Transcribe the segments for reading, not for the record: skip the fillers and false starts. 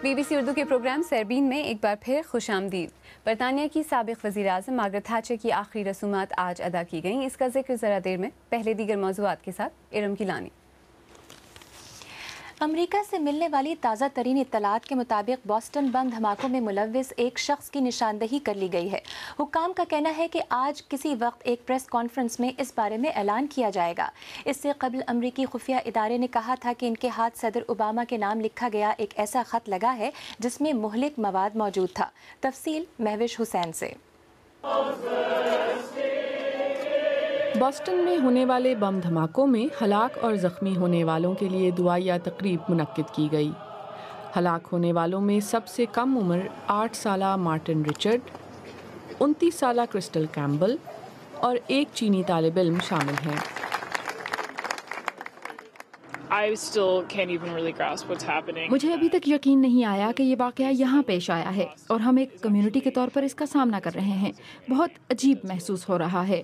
BBC Urdu کے programme سیربین میں ایک بار پھر خوش آمدید۔ برطانیہ کی سابق وزیر اعظم مارگریٹ تھیچر کی آخری رسومات آج ادا کی گئیں۔ اس کا ذکر ذرا دیر میں، پہلے دیگر موضوعات کے ساتھ ارم کیلانی۔ امریکہ سے ملنے والی تازہ ترین اطلاعات کے مطابق بوسٹن بم دھماکوں میں ملوث ایک شخص کی نشاندہی کر لی گئی ہے۔ حکام کا کہنا ہے کہ آج کسی وقت ایک پریس کانفرنس میں اس بارے میں اعلان کیا جائے گا۔ اس سے قبل امریکی خفیہ ادارے نے کہا تھا کہ ان کے ہاتھ صدر اوباما کے نام لکھا گیا ایک ایسا خط لگا ہے جس میں مہلک مواد موجود تھا۔ تفصیل مہوش حسین سے۔ بوسٹن میں ہونے والے بم دھماکوں میں ہلاک اور زخمی ہونے والوں کے لیے دعائیہ تقریب منعقد کی گئی۔ ہلاک ہونے والوں میں سب سے کم عمر 8 سالہ مارٹن رچرڈ، 29 سالہ کرسٹل کیمبل اور ایک چینی طالب علم شامل ہیں۔ مجھے ابھی تک یقین نہیں آیا کہ یہ واقعہ یہاں پیش آیا ہے اور ہم ایک کمیونٹی کے طور پر اس کا سامنا کر رہے ہیں۔ بہت عجیب محسوس ہو رہا ہے۔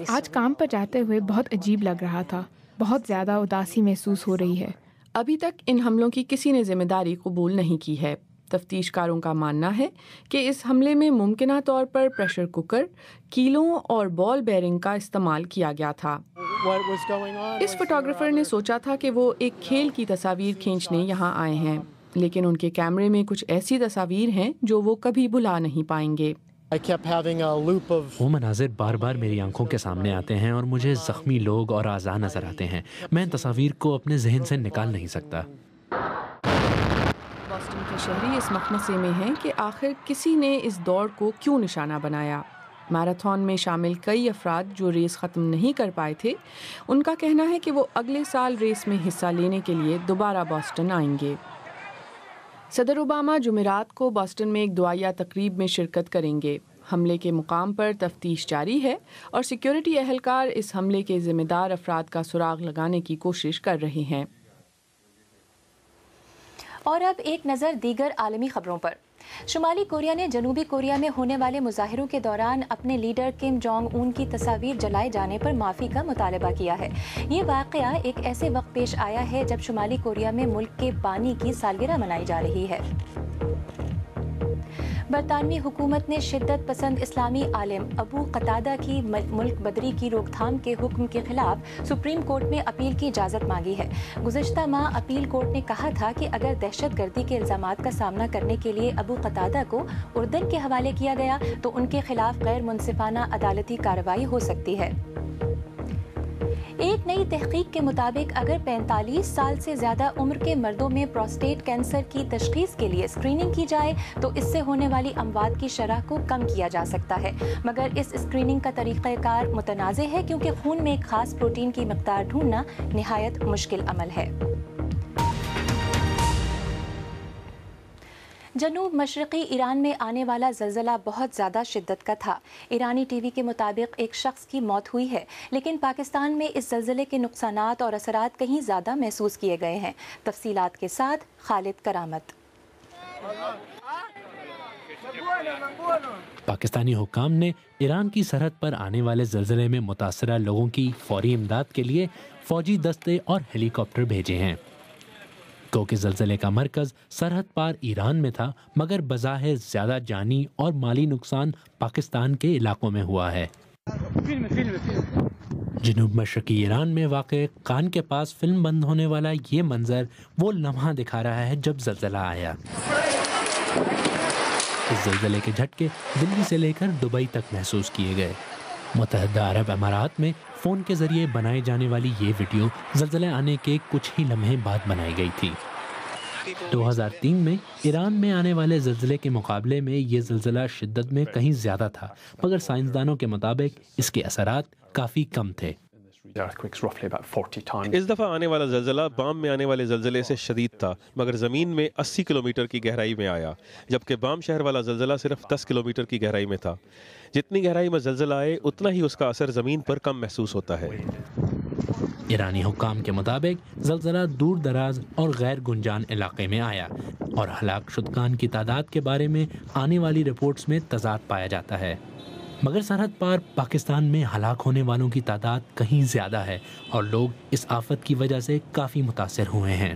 آج کام پر جاتے ہوئے بہت عجیب لگ رہا تھا۔ بہت زیادہ اداسی محسوس ہو رہی ہے۔ ابھی تک ان حملوں کی کسی نے ذمہ داری قبول نہیں کی ہے۔ تفتیش کاروں کا ماننا ہے کہ اس حملے میں ممکنہ طور پر پریشر کوکر، کیلوں اور بال بیرنگ کا استعمال کیا گیا تھا۔ اس فوٹوگرافر نے سوچا تھا کہ وہ ایک کھیل کی تصاویر کھینچنے یہاں آئے ہیں، لیکن ان کے کیمرے میں کچھ ایسی تصاویر ہیں جو وہ کبھی بھلا نہیں پائیں گے۔ وہ مناظر بار بار میری آنکھوں کے سامنے آتے ہیں اور مجھے زخمی لوگ اور اعضاء نظر آتے ہیں۔ میں ان تصاویر کو اپنے ذہن سے نکال نہیں سکتا۔ بوسٹن کے شہری اس مخمصے میں ہیں کہ آخر کسی نے اس دوڑ کو کیوں نشانہ بنایا۔ میراتھن میں شامل کئی افراد جو ریس ختم نہیں کر پائے تھے، ان کا کہنا ہے کہ وہ اگلے سال ریس میں حصہ لینے کے لیے دوبارہ بوسٹن آئیں گے۔ صدر اوباما جمعرات کو بوسٹن میں ایک دعائیہ تقریب میں شرکت کریں گے۔ حملے کے مقام پر تفتیش جاری ہے اور سیکیورٹی اہلکار اس حملے کے ذمہ دار افراد کا سراغ لگانے کی کوشش کر رہے ہیں۔ اور اب ایک نظر دیگر عالمی خبروں پر۔ شمالی کوریا نے جنوبی کوریا میں ہونے والے مظاہروں کے دوران اپنے لیڈر کم جونگ اون کی تصاویر جلائے جانے پر معافی کا مطالبہ کیا ہے۔ یہ واقعہ ایک ایسے وقت پیش آیا ہے جب شمالی کوریا میں ملک کے بانی کی سالگرہ منائی جا رہی ہے۔ برطانوی حکومت نے شدت پسند اسلامی عالم ابو قتادہ کی ملک بدری کی روک تھام کے حکم کے خلاف سپریم کورٹ میں اپیل کی اجازت مانگی ہے۔ گزشتہ ماہ اپیل کورٹ نے کہا تھا کہ اگر دہشت گردی کے الزامات کا سامنا کرنے کے لیے ابو قتادہ کو اردن کے حوالے کیا گیا تو ان کے خلاف غیر منصفانہ عدالتی کارروائی ہو سکتی ہے۔ ایک نئی تحقیق کے مطابق اگر 45 سال سے زیادہ عمر کے مردوں میں پروسٹیٹ کینسر کی تشخیص کے لیے اسکریننگ کی جائے تو اس سے ہونے والی اموات کی شرح کو کم کیا جا سکتا ہے، مگر اس اسکریننگ کا طریقہ کار متنازع ہے کیونکہ خون میں ایک خاص پروٹین کی مقدار ڈھونڈنا نہایت مشکل عمل ہے۔ جنوب مشرقی ایران میں آنے والا زلزلہ بہت زیادہ شدت کا تھا۔ ایرانی ٹی وی کے مطابق ایک شخص کی موت ہوئی ہے، لیکن پاکستان میں اس زلزلے کے نقصانات اور اثرات کہیں زیادہ محسوس کیے گئے ہیں۔ تفصیلات کے ساتھ خالد کرامت۔ پاکستانی حکام نے ایران کی سرحد پر آنے والے زلزلے میں متاثرہ لوگوں کی فوری امداد کے لیے فوجی دستے اور ہیلی کاپٹر بھیجے ہیں۔ کیونکہ زلزلے کا مرکز سرحد پار ایران میں تھا، مگر بظاہر زیادہ جانی اور مالی نقصان پاکستان کے علاقوں میں ہوا ہے۔ جنوب مشرقی ایران میں واقع قان کے پاس فلم بند ہونے والا یہ منظر وہ لمحہ دکھا رہا ہے جب زلزلہ آیا۔ اس زلزلے کے جھٹکے دلی سے لے کر دبئی تک محسوس کیے گئے۔ متحدہ عرب امارات میں فون کے ذریعے بنائے جانے والی یہ ویڈیو زلزلے آنے کے کچھ ہی لمحے بعد بنائی گئی تھی۔ 2003 میں ایران میں آنے والے زلزلے کے مقابلے میں یہ زلزلہ شدت میں کہیں زیادہ تھا، مگر سائنسدانوں کے مطابق اس کے اثرات کافی کم تھے۔ اس دفعہ آنے والا زلزلہ بام میں آنے والے زلزلے سے شدید تھا، مگر زمین میں 80 کلومیٹر کی گہرائی میں آیا، جبکہ بام شہر والا زلزلہ صرف 10 کلومیٹر کی گہرائی میں تھا۔ جتنی گہرائی میں زلزلہ آئے اتنا ہی اس کا اثر زمین پر کم محسوس ہوتا ہے۔ ایرانی حکام کے مطابق زلزلہ دور دراز اور غیر گنجان علاقے میں آیا اور ہلاک شدگان کی تعداد کے بارے میں آنے والی رپورٹس میں تضاد پایا جاتا ہے، مگر سرحد پار پاکستان میں ہلاک ہونے والوں کی تعداد کہیں زیادہ ہے اور لوگ اس آفت کی وجہ سے کافی متاثر ہوئے ہیں۔